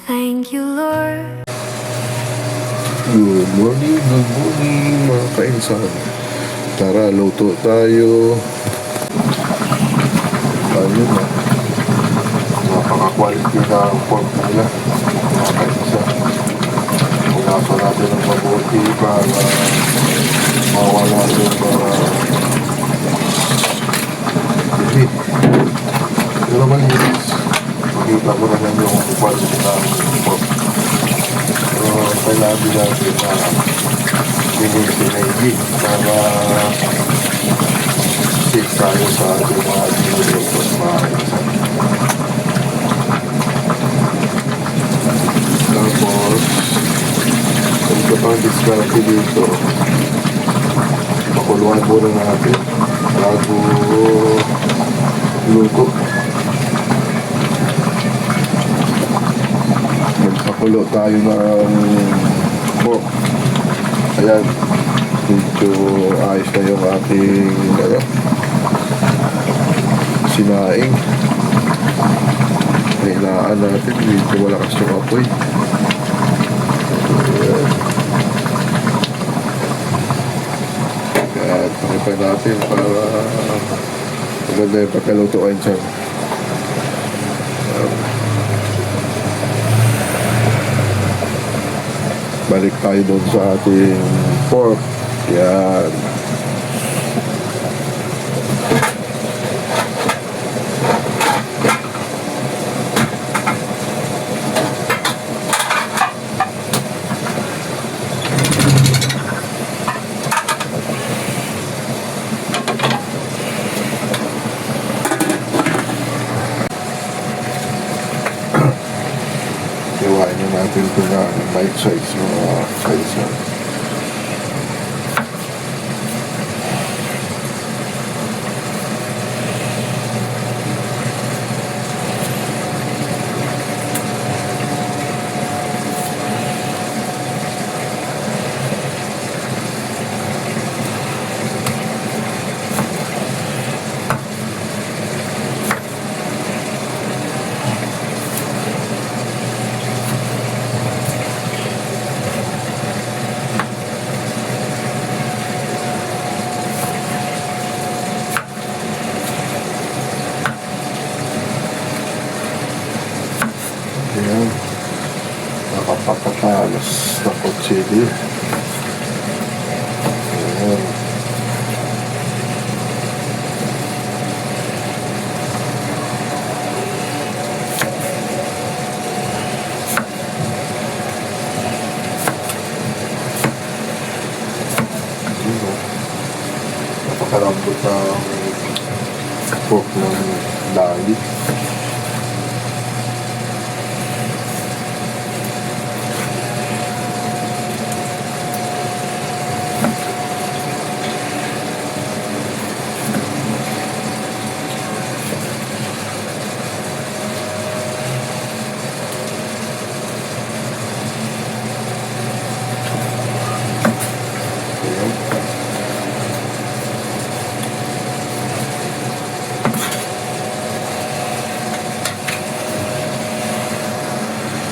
Thank you, Lord. Good morning mga kainsan. Tara, luto tayo. Ayun na. Napaka-quality na ang pork nila. Mga kainsan. Punasan natin ang mabuti para mawala yung bibit. Pero malinis. Makita ko naman yung quality ng pork. So, kailangan natin na pinag-pinag para safe tayo sa ating mga dinilipos maayos. Tapos, kung ito pang diskarte dito, pakuluan muna natin bago luto. Magpakulo tayo ng pork. Ayan, medyo ayos na yung ating sinaing. Kailangan natin medyo malakas yung apoy. Ayan. At pakipay natin para maganda yung pagkalutuan dyan. Balik tayo doon sa ating pork. Yan. Iwain na natin ito na bite size mga kaisan. Ayan. Nakapakatalas na kutsili. Ayan. Napakalambot ng pork ng dali.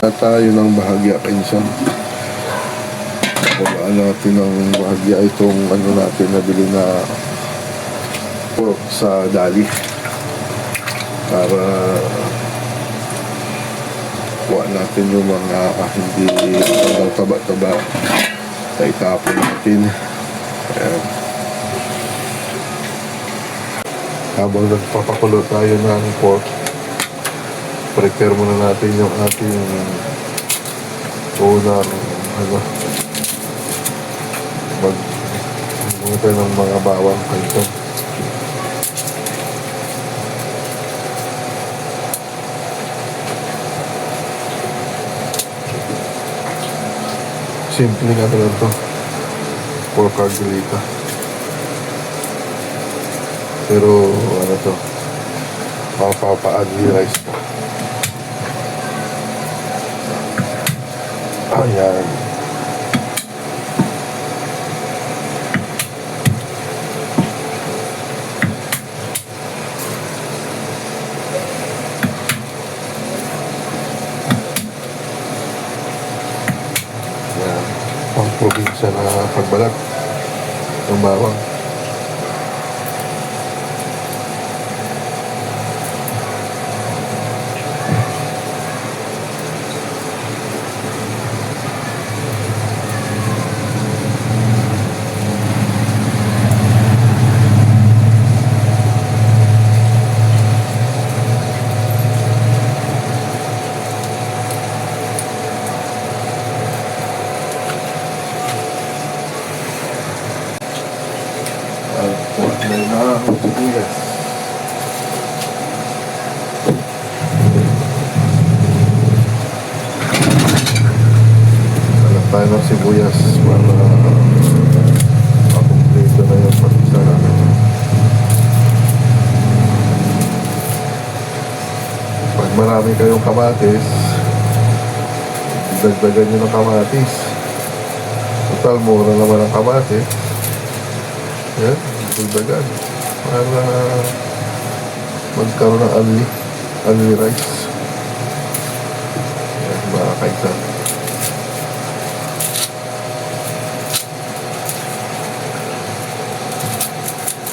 Na tayo ng bahagya kainsan. Kulaan natin ng bahagya itong natin nabili na pork sa dali para kuha natin yung mga hindi hanggang taba-taba na itapon natin. Ayan. Habang nagpapakulo tayo ng pork, prepare muna natin yung ating unang magmuna ng mga bawang kaito. Simple nga lang to, pork carbolita, pero to, mapapa-advise po. Ayan. probinsya na pagbalat ng bawang. May na ang sibuyas. Alam tayo ng sibuyas para makumpleto na yung pag-isa namin. Pag marami kayong kamatis, dagdagan nyo ng kamatis. Total, mura naman ang kamatis. Yan, dagdagan. Para magkaroon ng only rice. Yan, mga kaisan.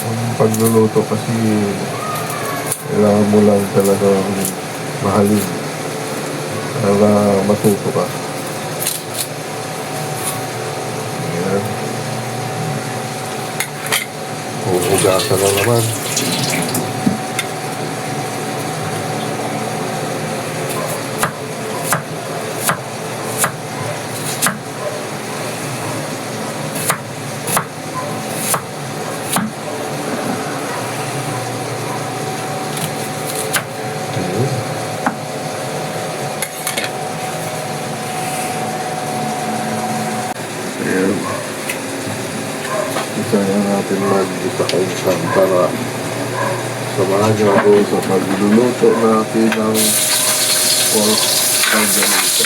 Ang pagluluto kasi kailangan mo lang talagang mahalin para matuto ka. Yan. Huhugasan na naman. Ayan. Isa na natin mag-isa kainsan para samahan niyo ako sa pagluluto natin ng pork cantonese.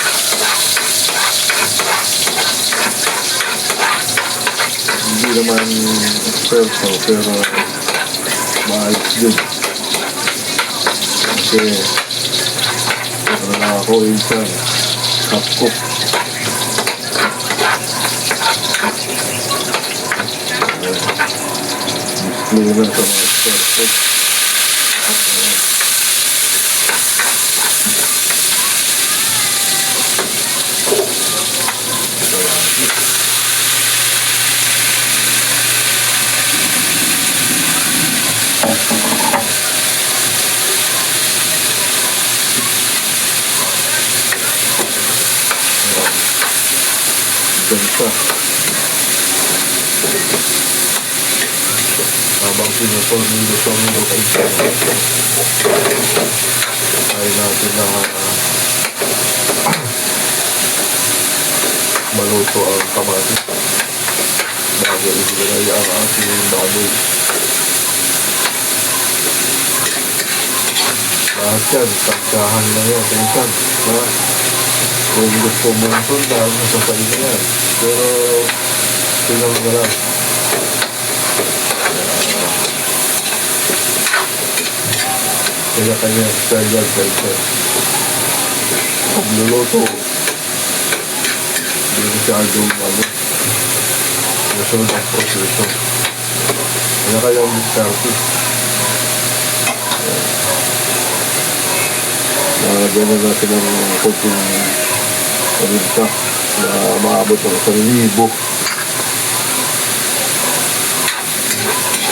Hindi naman eksperto pero maayos din. Kasi ano na ako insan, half-cook. Disclaimer sa mga eksperto. Ganito. Habang pinupulmido sa mundo kayo ay natin na maluto ang kamatis bago ilagay ang ating baboy. Lahat yan, tagkahan na yan kaisan. Kung gusto mong sundan, masasay na yan. Pero silang na lang. Kanya-kanya style yan kaisan. Pagluluto, hindi masyadong masunod ang proseso. Kanya-kanya ang diskarte. Gano'n natin ang kunting parinta na maabot ng 1,000.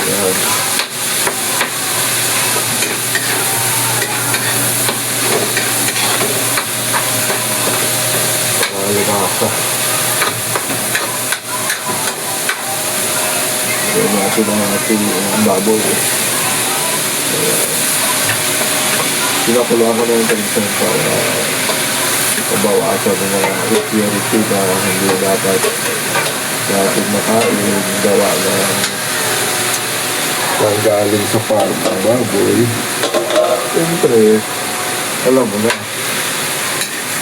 Yan. Lumasa. Yan natin ang ating baboy. Pinakuluan ko na yung talisan para mabawasan ng mga impurity na hindi dapat natin makain gawa na galing sa farm ng baboy. Siyempre, alam mo na,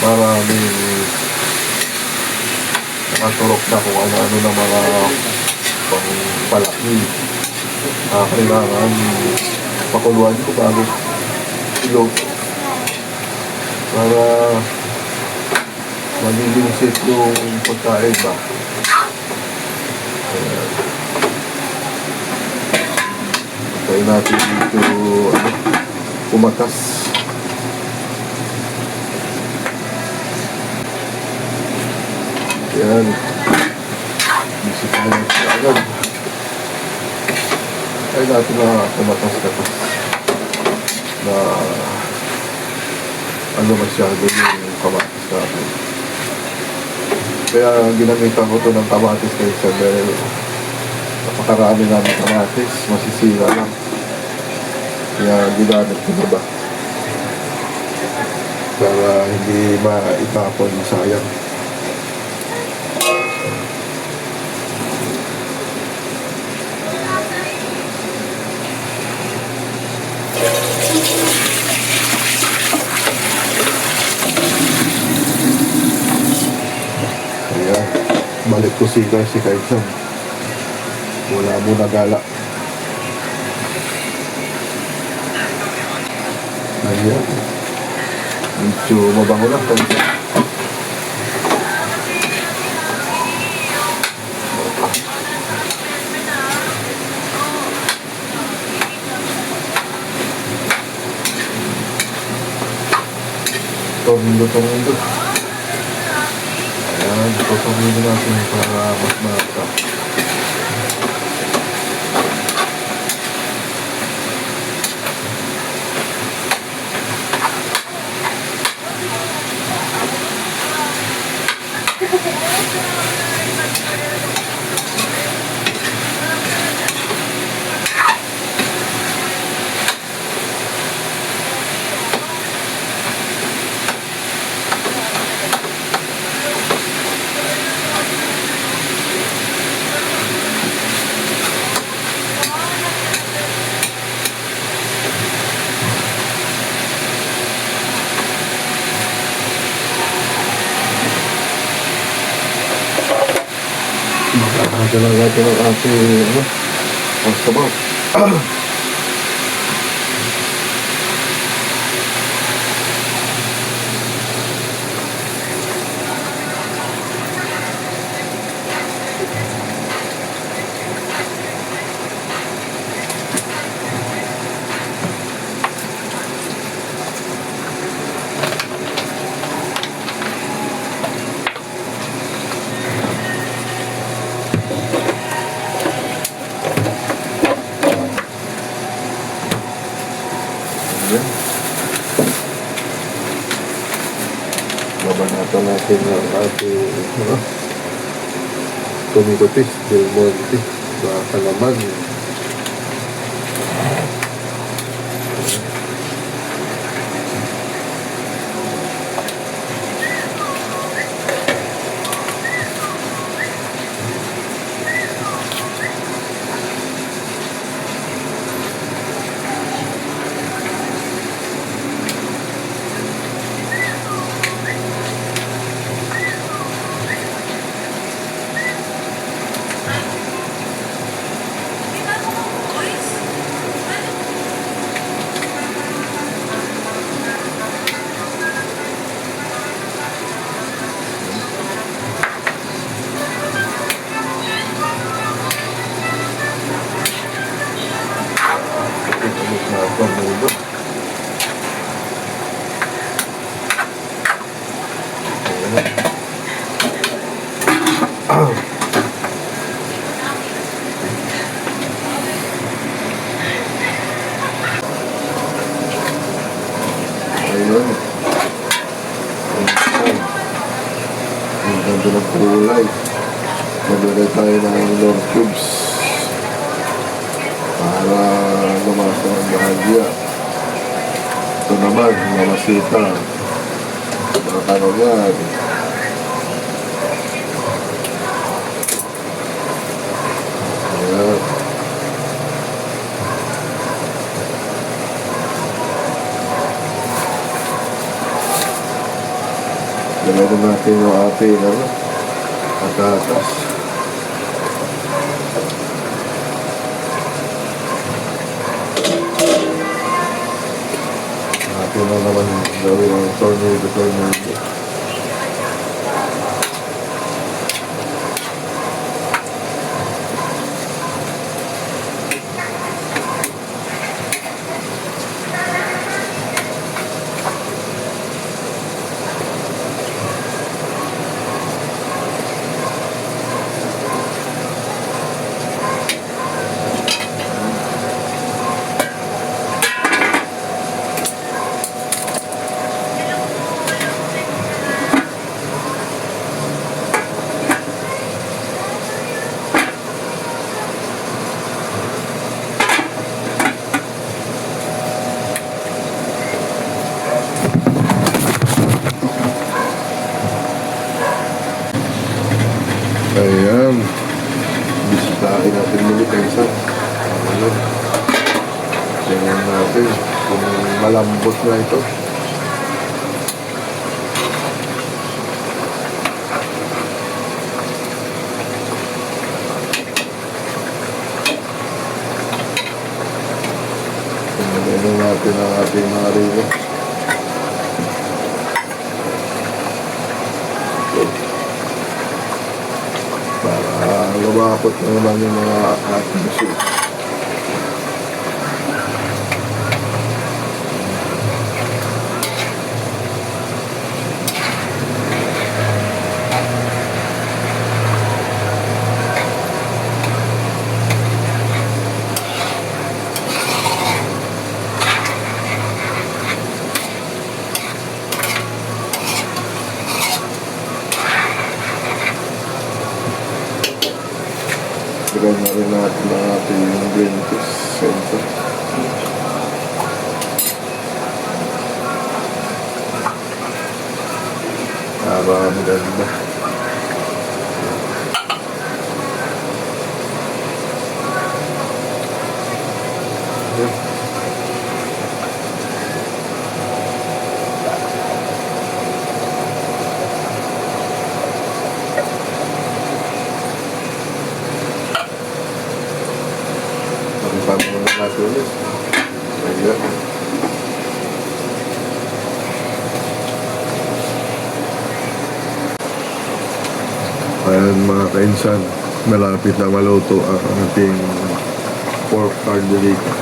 maraming nakaturok na kung ano-ano na mga pangpalaki. Kailangan pakuluan ko bago ilog para magiging safe yung pagkain ba. Try natin dito pumatas. Yan. Isip na yun agad. Try natin na pumatas-katas. Na ano masyado yung kamatis natin. Kaya ginamitan ko ito ng kamatis kaysa dahil napakarami namin kamatis, masisira lang. Kaya ginamit ko na ba? Para hindi maitapon yung sayang. Ayan, balik ko si Kaisang. Wala mo nagala. Ayan. Medyo mabango lang. Tomindo. Ayan, tomindo natin para mas malapit. Makakagala natin ang ating ang sabaw. Ayan. Babanatan natin ang ating tomato paste, Del Monte, baka naman. Ayun. Ang ganda ng kulay. Maglagay tayo ng Lord cubes para lumasa ang bahagya. Ito naman, mamasita. Mga tanong yan. Ayan. Gawin natin yung ating patatas. Natin na naman gawin yung tornado. malambot na ito. Tingnan natin ang ating mga rilo. Para lumapot na naman yung mga ating sauce. Lagyan na rin natin ang ating green peas center. Para maganda. Pagpapalala natin ulit. Ayan. Ayan mga kainsan, malapit na maluto ang ating pork cardelita.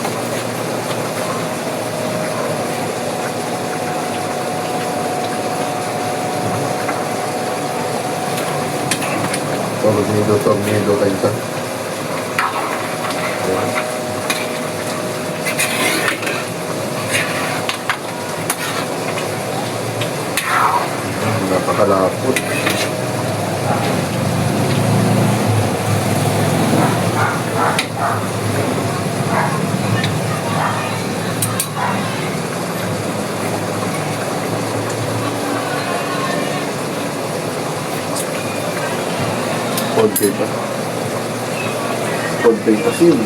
Tornado kainsan. Ayan. Napakalapot. Konti pa. Konting asin.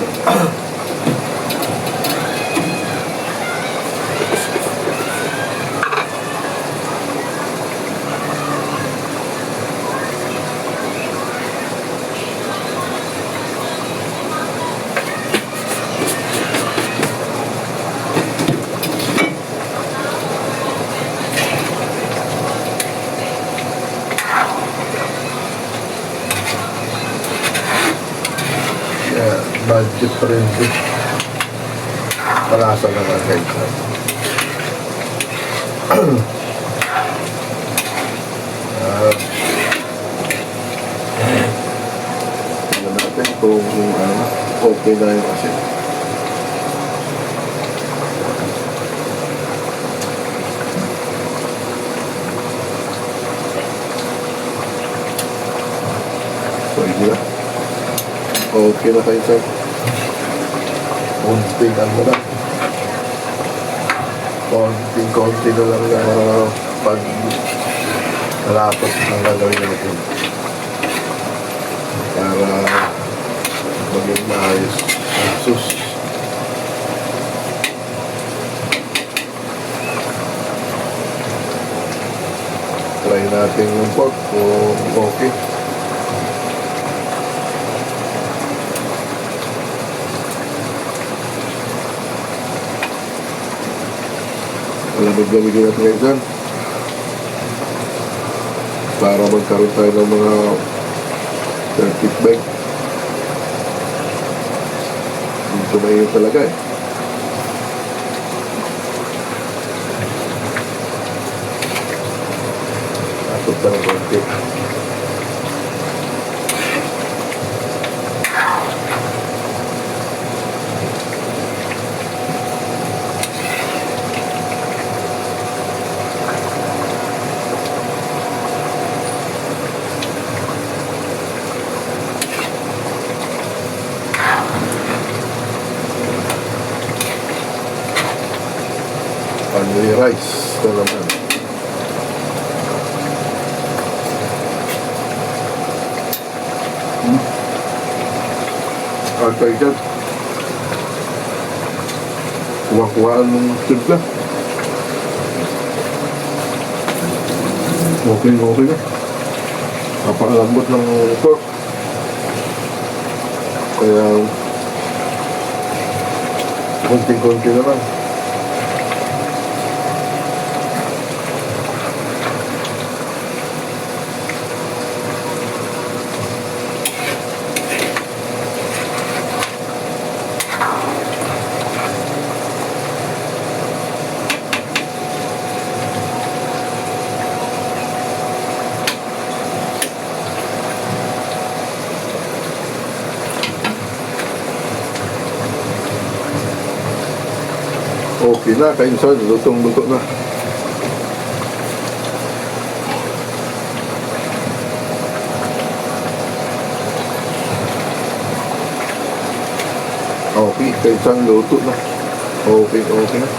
Budget pa rin ito. Malasa naman guys. Tignan natin kung okay na yung asin. Pwede na. Okay na kayo sir. Konting ano na. Konting-konti na lang na pag nalapos ang gagawin natin. Para maging maayos ang sus. Try natin yung pork kung okay. Lamig-lamigin natin ngayon dyan para magkaroon tayo ng mga perfect bite. Dito na yun talaga eh. Tapos na ng konti. Panli rice na naman. At tayo dyan, kuha-kuhaan ng tibla. Okay, okay na. Napakalambot ng pork. Kaya, konting-konti na lang. Okay na, kainsan, lutong-luto na. Okay, kainsan, luto na. Okay, okay na.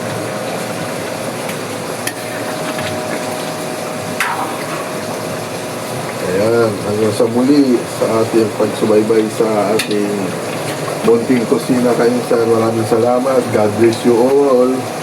Ayan, hanggang sa muli sa ating pagsubaybay sa ating munting kusina, kainsan. Maraming salamat. God bless you all.